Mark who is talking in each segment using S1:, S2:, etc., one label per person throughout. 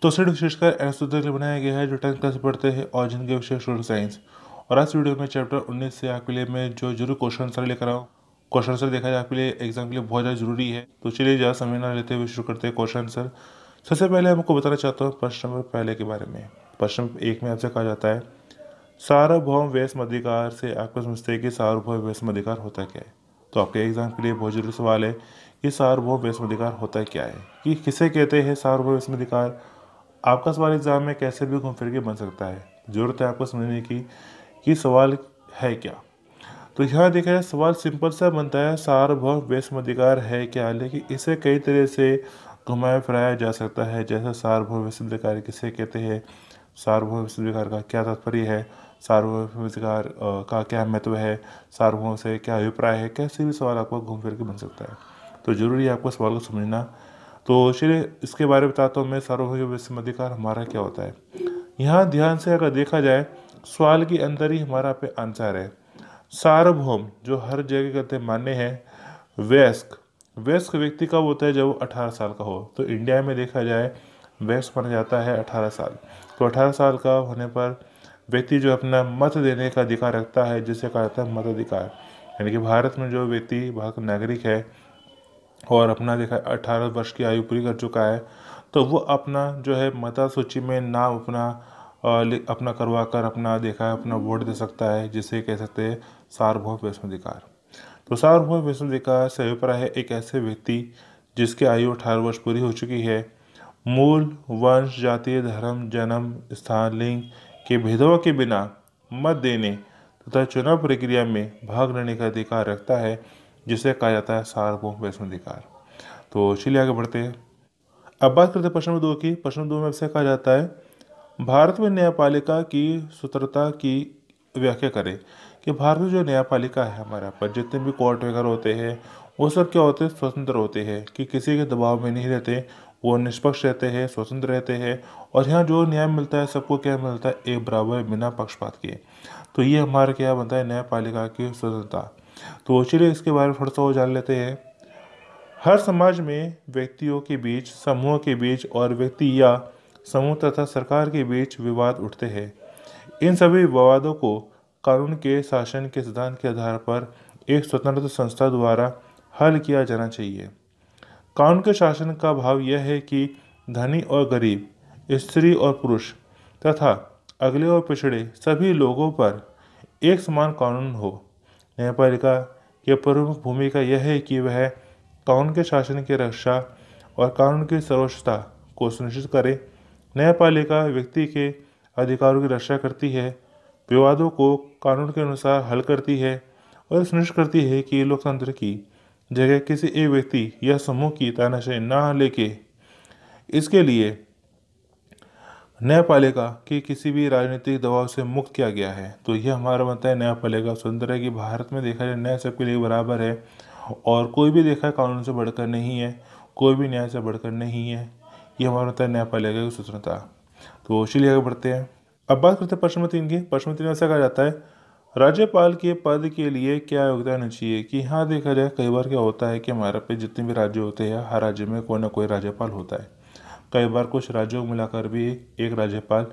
S1: तो सेट विशेषकर एरिस्टोटल के लिए बनाया गया है जो 10th क्लास में पढ़ते हैं और जिनके विषय सोशल साइंस। और आज वीडियो में चैप्टर 19 से आपके लिए मैं जो जरूर क्वेश्चन आंसर लेकर आऊँ। क्वेश्चन आंसर देखा जाए आपके लिए एग्जाम के लिए बहुत ज़्यादा जरूरी है, तो चलिए ज़्यादा समय ना लेते हुए शुरू करते हैं क्वेश्चन आंसर। सबसे पहले आपको बताना चाहता हूँ प्रश्न नंबर पहले के बारे में। प्रश्न 1 में आपसे कहा जाता है सार्वभौम वैश्विक अधिकार से आपको समझते हैं कि सार्वभौम वैश्विक अधिकार होता क्या है। तो आपके एग्जाम के लिए बहुत जरूरी सवाल है कि सार्वभौम वैश्विक अधिकार होता क्या है, कि किसे कहते हैं सार्वभौम वैश्विक अधिकार। आपका सवाल एग्जाम में कैसे भी घूम फिर के बन सकता है, जरूरत है आपको समझने की कि सवाल है क्या। तो यहाँ देखा जाए सवाल सिंपल सा बनता है सार्वभौम वैश्विक अधिकार है क्या, लेकिन इसे कई तरह से घुमाया फिराया जा सकता है। जैसे सार्वभौम वैश्विक अधिकार किसे कहते हैं, सार्वभौम वैश्विक अधिकार का क्या तात्पर्य है, सार्वभौम अधिकार का क्या महत्व है, सार्वभौम से क्या अभिप्राय है, कैसे भी सवाल आपको घूम फिर के बन सकता है। तो जरूरी है आपको सवाल को समझना। तो चलिए इसके बारे में बताता हूँ मैं, सार्वभौम वैश्विक अधिकार हमारा क्या होता है। यहाँ ध्यान से अगर देखा जाए सवाल के अंदर ही हमारा पे आंसर है। सार्वभौम जो हर जगह कहते मान्य है। वयस्क वयस्क व्यक्ति कब होता है, जब वो 18 साल का हो। तो इंडिया में देखा जाए वयस्क माना जाता है 18 साल। तो 18 साल का होने पर व्यक्ति जो अपना मत देने का अधिकार रखता है, जिसे कहा जाता है मताधिकार। यानी कि भारत में जो व्यक्ति भारत का नागरिक है और अपना देखा 18 वर्ष की आयु पूरी कर चुका है, तो वो अपना जो है मता सूची में नाम अपना करवा कर अपना देखा है अपना वोट दे सकता है, जिसे कह सकते हैं सार्वभौम वैश्विक अधिकार। तो सार्वभौम वैश्विक अधिकार से अभिप्राय है एक ऐसे व्यक्ति जिसकी आयु 18 वर्ष पूरी हो चुकी है, मूल वंश जाति धर्म जन्म स्थान लिंग के भेदों के बिना मत देने तथा चुनाव प्रक्रिया में भाग लेने का अधिकार रखता है, जिसे कहा जाता है सार्वभौम वैश्विक अधिकार। तो चलिए आगे बढ़ते हैं। अब बात करते हैं प्रश्न नंबर 2 की। प्रश्न नंबर 2 में आपसे कहा जाता है भारत में न्यायपालिका की स्वतंत्रता की व्याख्या करें। कि भारत में जो न्यायपालिका है हमारे यहाँ पर जितने भी कोर्ट वगैरह होते हैं वो सब क्या होते हैं, स्वतंत्र होते हैं, कि किसी के दबाव में नहीं रहते। वो निष्पक्ष रहते हैं, स्वतंत्र रहते हैं। और यहाँ जो न्याय मिलता है सबको क्या मिलता है, एक बराबर बिना पक्षपात किए। तो ये हमारा क्या बनता है, न्यायपालिका की स्वतंत्रता। तो चलिए इसके बारे में थोड़ा सा और जान लेते हैं। हर समाज में व्यक्तियों के बीच, समूहों के बीच और व्यक्ति या समूह तथा सरकार के बीच विवाद उठते हैं। इन सभी विवादों को कानून के शासन के सिद्धांत के आधार पर एक स्वतंत्र संस्था द्वारा हल किया जाना चाहिए। कानून के शासन का भाव यह है कि धनी और गरीब, स्त्री और पुरुष तथा अगले और पिछड़े सभी लोगों पर एक समान कानून हो। न्यायपालिका की प्रमुख भूमिका यह है कि वह कानून के शासन की रक्षा और कानून की सर्वोच्चता को सुनिश्चित करे। न्यायपालिका व्यक्ति के अधिकारों की रक्षा करती है, विवादों को कानून के अनुसार हल करती है और सुनिश्चित करती है कि लोकतंत्र की जगह किसी एक व्यक्ति या समूह की तानाशाही न लेके। इसके लिए न्यायपालिका की किसी भी राजनीतिक दबाव से मुक्त किया गया है। तो यह हमारा बनता है न्यायपालिका स्वतंत्र है, कि भारत में देखा जाए न्याय सबके लिए बराबर है और कोई भी देखा है कानून से बढ़कर नहीं है, कोई भी न्याय से बढ़कर नहीं है। ये हमारा होता है न्यायपालिका की स्वतंत्रता। तो चलिए आगे बढ़ते हैं। अब बात करते हैं प्रश्न नंबर 3 की। प्रश्न नंबर 3 में ऐसा कहा जाता है राज्यपाल के पद के लिए क्या योग्यता होनी चाहिए। कि यहाँ देखा जाए कई बार क्या होता है कि हमारे पे जितने भी राज्य होते हैं हर राज्य में कोई ना कोई राज्यपाल होता है। कई बार कुछ राज्यों को मिलाकर भी एक राज्यपाल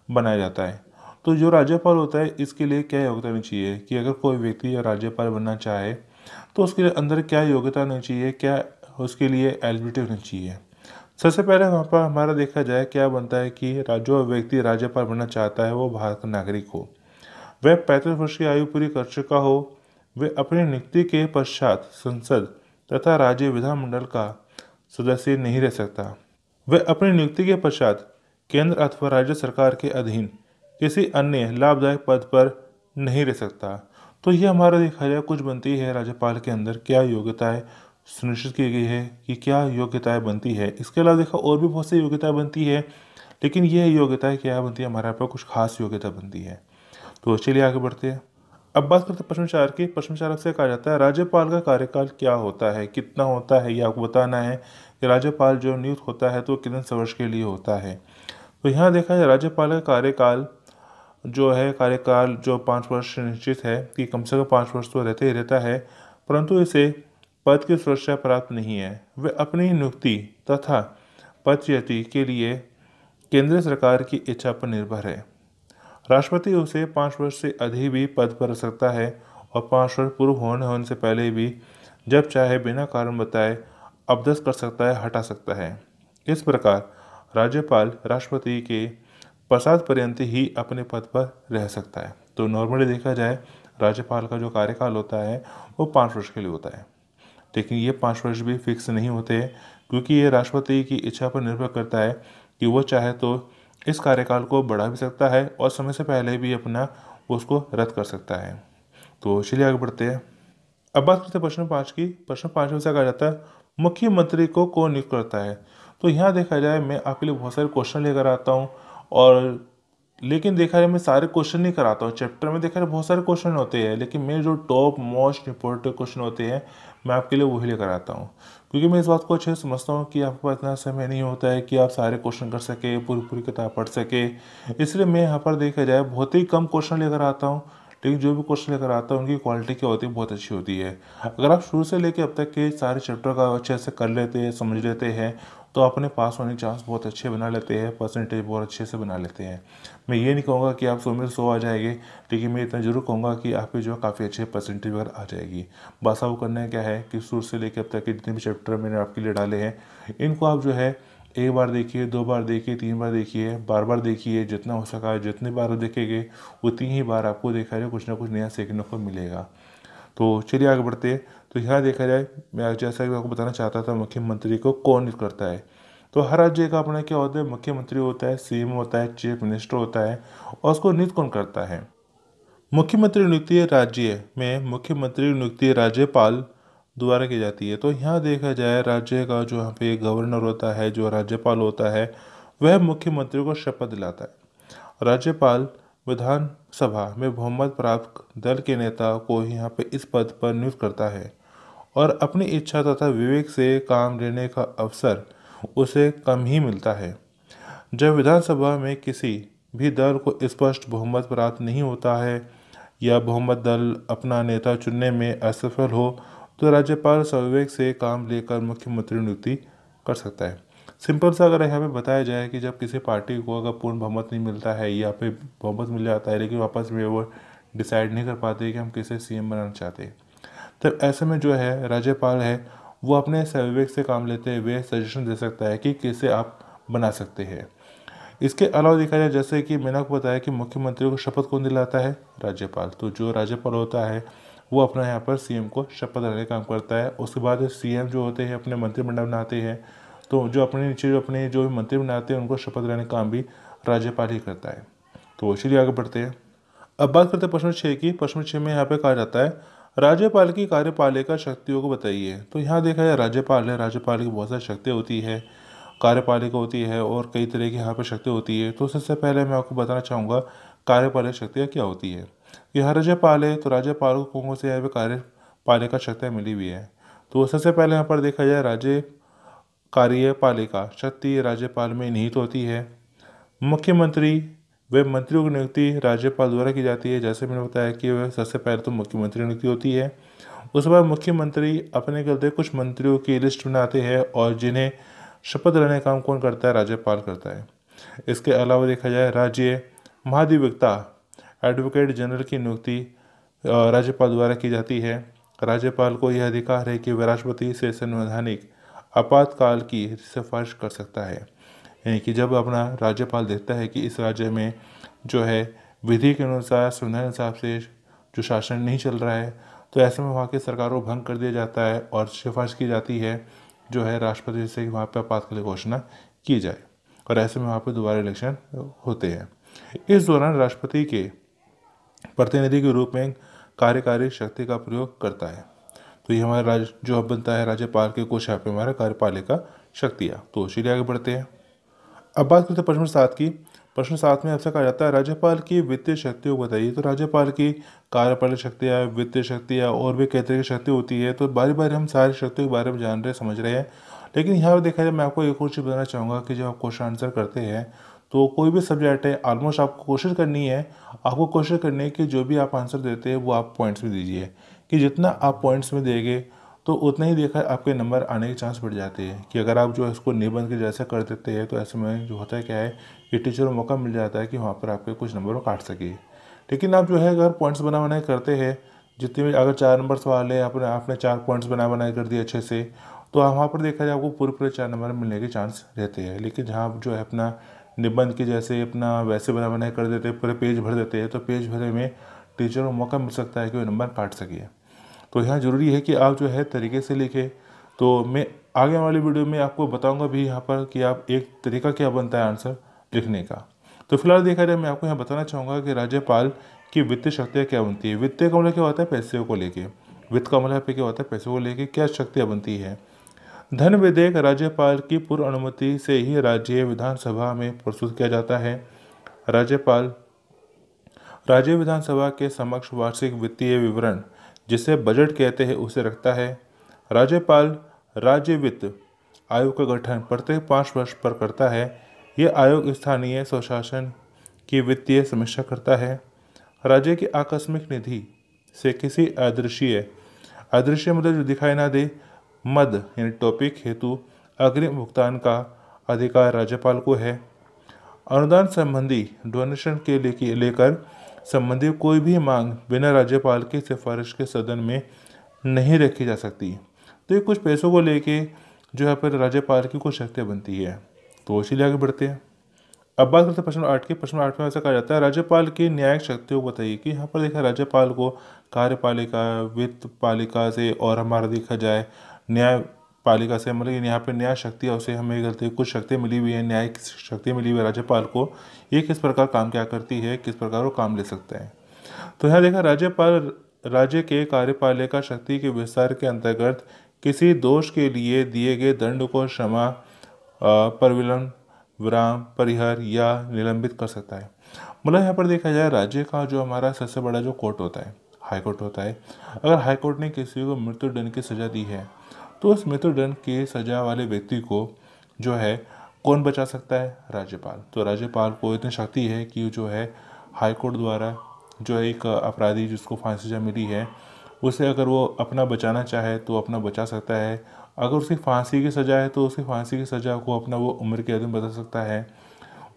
S1: बनाया जाता है। तो जो राज्यपाल होता है इसके लिए क्या योग्यता होनी चाहिए, कि अगर कोई व्यक्ति राज्यपाल बनना चाहे तो उसके अंदर क्या योग्यता होनी चाहिए, क्या उसके लिए एलिजिबिलिटी होनी चाहिए। सबसे पहले वहाँ पर हमारा देखा जाए क्या बनता है कि जो व्यक्ति राज्यपाल बनना चाहता है वो भारत का नागरिक हो, वह 35 वर्ष की आयु पूरी कर चुका हो, वह अपनी नियुक्ति के पश्चात संसद तथा राज्य विधानमंडल का सदस्य नहीं रह सकता, वह अपनी नियुक्ति के पश्चात केंद्र अथवा राज्य सरकार के अधीन किसी अन्य लाभदायक पद पर नहीं रह सकता। तो ये हमारा देखा जाए कुछ बनती है राज्यपाल के अंदर क्या योग्यताएं सुनिश्चित की गई है, कि क्या योग्यताएं बनती है। इसके अलावा देखा और भी बहुत सी योग्यताएं बनती है, लेकिन ये योग्यताएं क्या बनती है, हमारे यहाँ पर कुछ खास योग्यता बनती है। तो चलिए आगे बढ़ते हैं। अब बात करते हैं प्रश्न 4 की। प्रश्न 4 से कहा जाता है राज्यपाल का कार्यकाल क्या होता है, कितना होता है, ये आपको बताना है कि राज्यपाल जो नियुक्त होता है तो कितने वर्ष के लिए होता है। तो यहाँ देखा जाए राज्यपाल का कार्यकाल जो 5 वर्ष निश्चित है, कि कम से कम 5 वर्ष तो रहते ही रहता है, परंतु इसे पद की सुरक्षा प्राप्त नहीं है। वह अपनी नियुक्ति तथा पदच्युति के लिए केंद्र सरकार की इच्छा पर निर्भर है। राष्ट्रपति उसे 5 वर्ष से अधिक भी पद पर रख सकता है और 5 वर्ष पूर्व होने से पहले भी जब चाहे बिना कारण बताए अवदस्त कर सकता है, हटा सकता है। इस प्रकार राज्यपाल राष्ट्रपति के प्रसाद पर्यंत ही अपने पद पर रह सकता है। तो नॉर्मली देखा जाए राज्यपाल का जो कार्यकाल होता है वो 5 वर्ष के लिए होता है, लेकिन ये 5 वर्ष भी फिक्स नहीं होते हैं, क्योंकि ये राष्ट्रपति की इच्छा पर निर्भर करता है कि वो चाहे तो इस कार्यकाल को बढ़ा भी सकता है और समय से पहले भी अपना उसको रद्द कर सकता है। तो चलिए आगे बढ़ते हैं। अब बात करते हैं प्रश्न 5 की। प्रश्न 5 में से कहा जाता है मुख्यमंत्री को कौन नियुक्त करता है। तो यहाँ देखा जाए मैं आपके लिए बहुत सारे क्वेश्चन लेकर आता हूँ, और लेकिन देखा जाए मैं सारे क्वेश्चन नहीं कराता हूँ। चैप्टर में देखा जाए बहुत सारे क्वेश्चन होते हैं, लेकिन मेरे जो टॉप मोस्ट इंपॉर्टेंट क्वेश्चन होते हैं मैं आपके लिए वही लेकर आता हूँ, क्योंकि मैं इस बात को अच्छे से समझता हूँ कि आपके पास इतना समय नहीं होता है कि आप सारे क्वेश्चन कर सके, पूरी पूरी किताब पढ़ सके। इसलिए मैं यहाँ पर देखा जाए बहुत ही कम क्वेश्चन लेकर आता हूँ, लेकिन जो भी क्वेश्चन लेकर आता है उनकी क्वालिटी क्या होती है, बहुत अच्छी होती है। अगर आप शुरू से लेकर अब तक के सारे चैप्टर का अच्छे से कर लेते हैं, समझ लेते हैं, तो अपने पास होने के चांस बहुत अच्छे बना लेते हैं, परसेंटेज बहुत अच्छे से बना लेते हैं। मैं ये नहीं कहूँगा कि आप 100 में 100 आ जाएंगे, लेकिन मैं इतना जरूर कहूँगा कि आपके जो काफ़ी अच्छे परसेंटेज वगैरह आ जाएगी। बस आपको करना है क्या है कि शुरू से लेकर अब तक के जितने भी चैप्टर मैंने आपके लिए डाले हैं, इनको आप जो है एक बार देखिए, 2 बार देखिए, 3 बार देखिए, बार देखिए, जितना हो सका है। जितनी बार देखेंगे उतनी ही बार आपको देखा जाए कुछ ना कुछ नया सीखने को मिलेगा। तो चलिए आगे बढ़ते हैं। तो यहाँ देखा जाए मैं जैसा कि आपको बताना चाहता था मुख्यमंत्री को कौन नियुक्त करता है। तो हर राज्य का अपना क्या होता है, मुख्यमंत्री होता है, सीएम होता है, चीफ मिनिस्टर होता है, और उसको नियुक्त कौन करता है। मुख्यमंत्री नियुक्ति राज्य में मुख्यमंत्री नियुक्ति राज्यपाल द्वारा की जाती है। तो यहाँ देखा जाए राज्य का जो यहाँ पे गवर्नर होता है, जो राज्यपाल होता है, वह मुख्यमंत्री को शपथ दिलाता है। राज्यपाल विधानसभा में बहुमत प्राप्त दल के नेता को यहाँ पे इस पद पर नियुक्त करता है, और अपनी इच्छा तथा विवेक से काम लेने का अवसर उसे कम ही मिलता है। जब विधानसभा में किसी भी दल को स्पष्ट बहुमत प्राप्त नहीं होता है या बहुमत दल अपना नेता चुनने में असफल हो, तो राज्यपाल स्वविवेक से काम लेकर मुख्यमंत्री नियुक्ति कर सकता है। सिंपल सा अगर यहाँ पे बताया जाए कि जब किसी पार्टी को अगर पूर्ण बहुमत नहीं मिलता है या फिर बहुमत मिल जाता है, लेकिन वापस में वो डिसाइड नहीं कर पाते कि हम किसे सीएम बनाना चाहते हैं, तब ऐसे में जो है राज्यपाल है वो अपने स्वविवेक से काम लेते हुए सजेशन दे सकता है कि किसे आप बना सकते हैं। इसके अलावा देखा जाए जैसे कि मैंने आपको बताया कि मुख्यमंत्री को शपथ कौन दिलाता है, राज्यपाल। तो जो राज्यपाल होता है वो अपना यहाँ पर सीएम को शपथ दिलाने का काम करता है। उसके बाद सीएम जो होते हैं अपने मंत्रिमंडल बनाते हैं, तो जो अपने नीचे जो अपने जो भी मंत्री बनाते हैं उनको शपथ दिलाने का काम भी राज्यपाल ही करता है। तो चलिए आगे बढ़ते हैं। अब बात करते हैं प्रश्न 6 की। प्रश्न 6 में यहाँ पे कहा जाता है राज्यपाल की कार्यपालिका शक्तियों को बताइए। तो यहाँ देखा जाए राज्यपाल है, राज्यपाल की बहुत सारी शक्तियाँ होती है, कार्यपालिका होती है और कई तरह की यहाँ पर शक्ति होती है। तो सबसे पहले मैं आपको बताना चाहूँगा कार्यपालिका शक्तियाँ क्या होती है। यह राज्यपाल है, तो राज्यपाल को कौन कौन से यहाँ पे कार्यपालिका शक्तियाँ मिली हुई है। तो सबसे पहले यहाँ पर देखा जाए राज्य कार्यपालिका शक्ति राज्यपाल में निहित होती है। मुख्यमंत्री व मंत्रियों की नियुक्ति राज्यपाल द्वारा की जाती है। जैसे मैंने बताया कि वह सबसे पहले तो मुख्यमंत्री नियुक्ति होती है, उसके बाद मुख्यमंत्री अपने करते कुछ मंत्रियों की लिस्ट बनाते हैं और जिन्हें शपथ लेने का काम कौन करता है, राज्यपाल करता है। इसके अलावा देखा जाए राज्य महाधिवक्ता एडवोकेट जनरल की नियुक्ति राज्यपाल द्वारा की जाती है। राज्यपाल को यह अधिकार है कि वह राष्ट्रपति से संवैधानिक आपातकाल की सिफारिश कर सकता है। यानी कि जब अपना राज्यपाल देखता है कि इस राज्य में जो है विधि के अनुसार संविधान के हिसाब से जो शासन नहीं चल रहा है, तो ऐसे में वहाँ की सरकार को भंग कर दिया जाता है और सिफारिश की जाती है जो है राष्ट्रपति से वहाँ पर आपातकाल घोषणा की जाए, और ऐसे में वहाँ पर दोबारा इलेक्शन होते हैं। इस दौरान राष्ट्रपति के प्रतिनिधि के रूप में कार्यकारी शक्ति का प्रयोग करता है। तो ये हमारा जो अब बनता है राज्यपाल के कुछ यहाँ पे हमारा कार्यपालिका शक्तियाँ। तो चलिए आगे बढ़ते हैं। अब बात करते हैं प्रश्न 7 की। प्रश्न 7 में आपसे कहा जाता है राज्यपाल की वित्तीय शक्तियों को बताइए। तो राज्यपाल की कार्यपालिक शक्तियाँ, वित्तीय शक्तियाँ और भी कई तरह की शक्ति होती है। तो बारी बारी हम सारी शक्तियों के बारे में जान रहे समझ रहे हैं, लेकिन यहाँ पर देखा जाए मैं आपको एक और चीज़ बताना चाहूँगा कि जब आप क्वेश्चन आंसर करते हैं तो कोई भी सब्जेक्ट है ऑलमोस्ट आपको कोशिश करनी है, आपको कोशिश करनी है कि जो भी आप आंसर देते हैं वो आप पॉइंट्स में दीजिए, कि जितना आप पॉइंट्स में देंगे तो उतना ही देखा आपके नंबर आने के चांस बढ़ जाते हैं। कि अगर आप जो है इसको निबंध के जैसे कर देते हैं तो ऐसे में जो होता है क्या है कि टीचर को मौका मिल जाता है कि वहाँ पर आपके कुछ नंबर काट सके। लेकिन आप जो है अगर पॉइंट्स बना बनाए करते हैं, जितने भी अगर 4 नंबर सवाल है आपने 4 पॉइंट्स बना बनाए कर दिए अच्छे से, तो वहाँ पर देखा जाए आपको पूरे पूरे 4 नंबर मिलने के चांस रहते हैं। लेकिन जहाँ आप जो है अपना निबंध के जैसे अपना वैसे बना बनाए कर देते हैं, पूरे पेज भर देते हैं, तो पेज भरे में टीचर को मौका मिल सकता है कि वो नंबर काट सके। तो यहाँ ज़रूरी है कि आप जो है तरीके से लिखें। तो मैं आगे वाली वीडियो में आपको बताऊंगा भी यहाँ पर कि आप एक तरीका क्या बनता है आंसर लिखने का। तो फिलहाल देखा जाए मैं आपको यहाँ बताना चाहूँगा कि राज्यपाल की वित्तीय शक्तियाँ क्या बनती है। वित्तीय का मतलब क्या होता है, पैसे को लेके। वित्त का मतलब क्या होता है, पैसों को लेके क्या शक्तियाँ बनती है। धन विधेयक राज्यपाल की पूर्व अनुमति से ही राज्य विधानसभा में प्रस्तुत किया जाता है। राज्यपाल राज्य विधानसभा के समक्ष वार्षिक वित्तीय विवरण, जिसे बजट कहते हैं, उसे रखता है। राज्यपाल राज्य वित्त आयोग का गठन प्रत्येक 5 वर्ष पर करता है। यह आयोग स्थानीय स्वशासन की वित्तीय समीक्षा करता है। राज्य की आकस्मिक निधि से किसी अदृश्य मतलब जो दिखाई ना दे मद यानी टॉपिक हेतु अग्रिम भुगतान का अधिकार राज्यपाल को है। अनुदान संबंधी डोनेशन के लेकर संबंधित कोई भी मांग बिना राज्यपाल की सिफारिश के सदन में नहीं रखी जा सकती। तो ये कुछ पैसों को लेके जो यहाँ पर राज्यपाल की कुछ शक्तियाँ बनती है। तो इसीलिए आगे बढ़ते हैं। अब बात करते हैं प्रश्न 8 की। प्रश्न 8 में ऐसा कहा जाता है, राज्यपाल की न्यायिक शक्तियों को बताइए। कि यहाँ पर देखा राज्यपाल को कार्यपालिका वित्त पालिका से और हमारा देखा जाए न्याय पालिका से, मतलब यहाँ पे न्याय शक्ति उसे हमें गलती कुछ शक्ति मिली हुई है, न्यायिक शक्ति मिली हुई है राज्यपाल को। ये किस प्रकार काम क्या करती है, किस प्रकार वो काम ले सकता है। तो यहाँ देखा राज्यपाल राज्य के कार्यपालिका शक्ति के विस्तार के अंतर्गत किसी दोष के लिए दिए गए दंड को क्षमा परिविलन विराम परिहार या निलंबित कर सकता है। मतलब यहाँ पर देखा जाए राज्य का जो हमारा सबसे बड़ा जो कोर्ट होता है, हाई कोर्ट होता है। अगर हाई कोर्ट ने किसी को मृत्युदंड की सज़ा दी है तो उस मृत्युदंड की सज़ा वाले व्यक्ति को जो है कौन बचा सकता है, राज्यपाल। तो राज्यपाल को इतनी शक्ति है कि जो है हाई कोर्ट द्वारा जो है एक अपराधी जिसको फांसी सज़ा मिली है उसे अगर वो अपना बचाना चाहे तो अपना बचा सकता है। अगर उसकी फांसी की सज़ा है तो उसकी फांसी की सज़ा को अपना वो उम्र के अधीन बदल सकता है।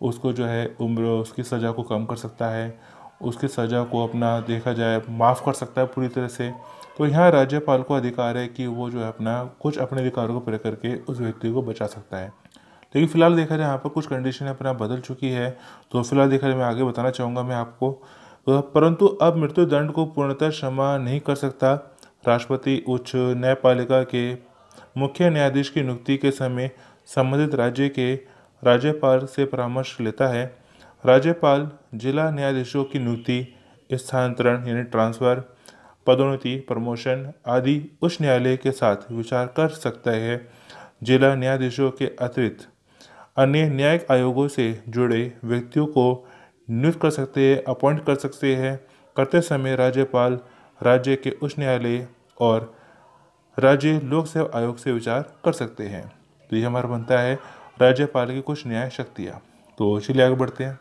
S1: उसको जो है उम्र उसकी सज़ा को कम कर सकता है, उसकी सज़ा को अपना देखा जाए माफ़ कर सकता है पूरी तरह से। तो यहाँ राज्यपाल को अधिकार है कि वो जो है अपना कुछ अपने अधिकारों को प्रयोग करके उस व्यक्ति को बचा सकता है। लेकिन फिलहाल देखा जाए यहाँ पर कुछ कंडीशन अपना बदल चुकी है। तो फिलहाल देखा जाए मैं आगे बताना चाहूँगा मैं आपको। परंतु अब मृत्युदंड को पूर्णतः क्षमा नहीं कर सकता। राष्ट्रपति उच्च न्यायपालिका के मुख्य न्यायाधीश की नियुक्ति के समय संबंधित राज्य के राज्यपाल से परामर्श लेता है। राज्यपाल जिला न्यायाधीशों की नियुक्ति, स्थानांतरण यानी ट्रांसफर, पदोन्नति प्रमोशन आदि उच्च न्यायालय के साथ विचार कर सकता है। जिला न्यायाधीशों के अतिरिक्त अन्य न्यायिक आयोगों से जुड़े व्यक्तियों को नियुक्त कर सकते हैं, अपॉइंट कर सकते हैं। करते समय राज्यपाल राज्य के उच्च न्यायालय और राज्य लोक सेवा आयोग से विचार कर सकते हैं। तो ये हमारा बनता है राज्यपाल की कुछ न्याय शक्तियाँ। तो चलिए आगे बढ़ते हैं।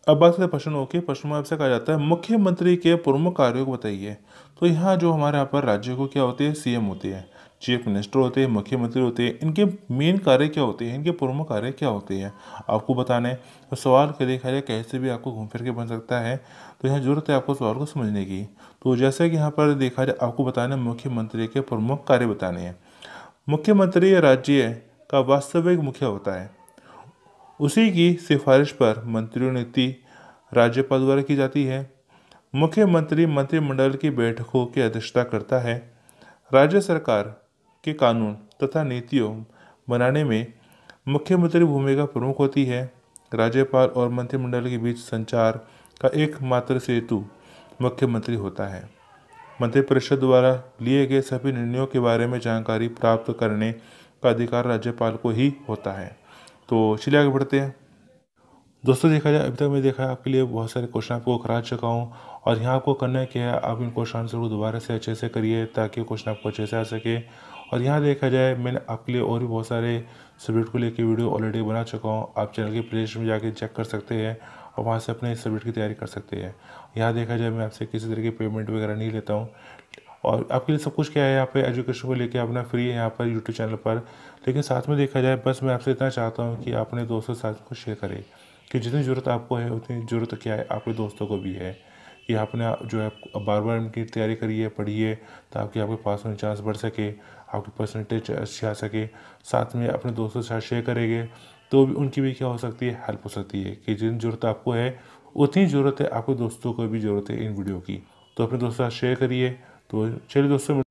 S1: अब बात करते हैं प्रश्नों की। प्रश्न में आपसे कहा जाता है मुख्यमंत्री के प्रमुख कार्यों को बताइए। तो यहाँ जो हमारे यहाँ पर राज्य को क्या होते हैं, सीएम होते हैं, चीफ मिनिस्टर होते हैं, मुख्यमंत्री होते हैं। इनके मेन कार्य क्या होते हैं, इनके प्रमुख कार्य क्या होते हैं आपको बताना है। तो सवाल के देखा जाए कैसे भी आपको घूम फिर के बन सकता है। तो यहाँ जरूरत है आपको सवाल को समझने की। तो जैसे कि यहाँ पर देखा जाए आपको बताना है मुख्यमंत्री के प्रमुख कार्य बताने हैं। मुख्यमंत्री राज्य का वास्तविक मुखिया होता है। उसी की सिफारिश पर मंत्रियों नीति राज्यपाल द्वारा की जाती है। मुख्यमंत्री मंत्रिमंडल की बैठकों की अध्यक्षता करता है। राज्य सरकार के कानून तथा नीतियों बनाने में मुख्यमंत्री भूमिका प्रमुख होती है। राज्यपाल और मंत्रिमंडल के बीच संचार का एकमात्र सेतु मुख्यमंत्री होता है। मंत्रिपरिषद द्वारा लिए गए सभी निर्णयों के बारे में जानकारी प्राप्त करने का अधिकार राज्यपाल को ही होता है। तो चलिए आगे बढ़ते हैं। दोस्तों देखा जाए अभी तक मैं देखा है आपके लिए बहुत सारे क्वेश्चन आपको करा चुका हूँ। और यहाँ आपको करना क्या है, आप इन क्वेश्चन आंसर को दोबारा से अच्छे से करिए ताकि क्वेश्चन आपको अच्छे से आ सके। और यहाँ देखा जाए मैंने आपके लिए और भी बहुत सारे सब्जेक्ट को लेकर वीडियो ऑलरेडी बना चुका हूँ। आप चैनल की प्लेलिस्ट में जाके चेक कर सकते हैं और वहाँ से अपने सब्जेक्ट की तैयारी कर सकते हैं। यहाँ देखा जाए मैं आपसे किसी तरह की पेमेंट वगैरह नहीं लेता हूँ। और आपके लिए सब कुछ क्या है यहाँ पे एजुकेशन को लेके अपना फ्री है यहाँ पर यूट्यूब चैनल पर। लेकिन साथ में देखा जाए बस मैं आपसे इतना चाहता हूँ कि अपने दोस्तों के साथ कुछ शेयर करें कि जितनी ज़रूरत आपको है उतनी ज़रूरत क्या है आपके दोस्तों को भी है कि आपने जो है बार बार इनकी तैयारी करिए पढ़िए ताकि आपके पास में चांस बढ़ सके, आपकी परसेंटेज अच्छी आ सके। साथ में अपने दोस्तों के साथ शेयर करेंगे तो भी उनकी भी क्या हो सकती है, हेल्प हो सकती है कि जितनी ज़रूरत आपको है उतनी ज़रूरत है आपके दोस्तों को भी ज़रूरत है इन वीडियो की। तो अपने दोस्तों के साथ शेयर करिए। तो चलिए दोस्तों।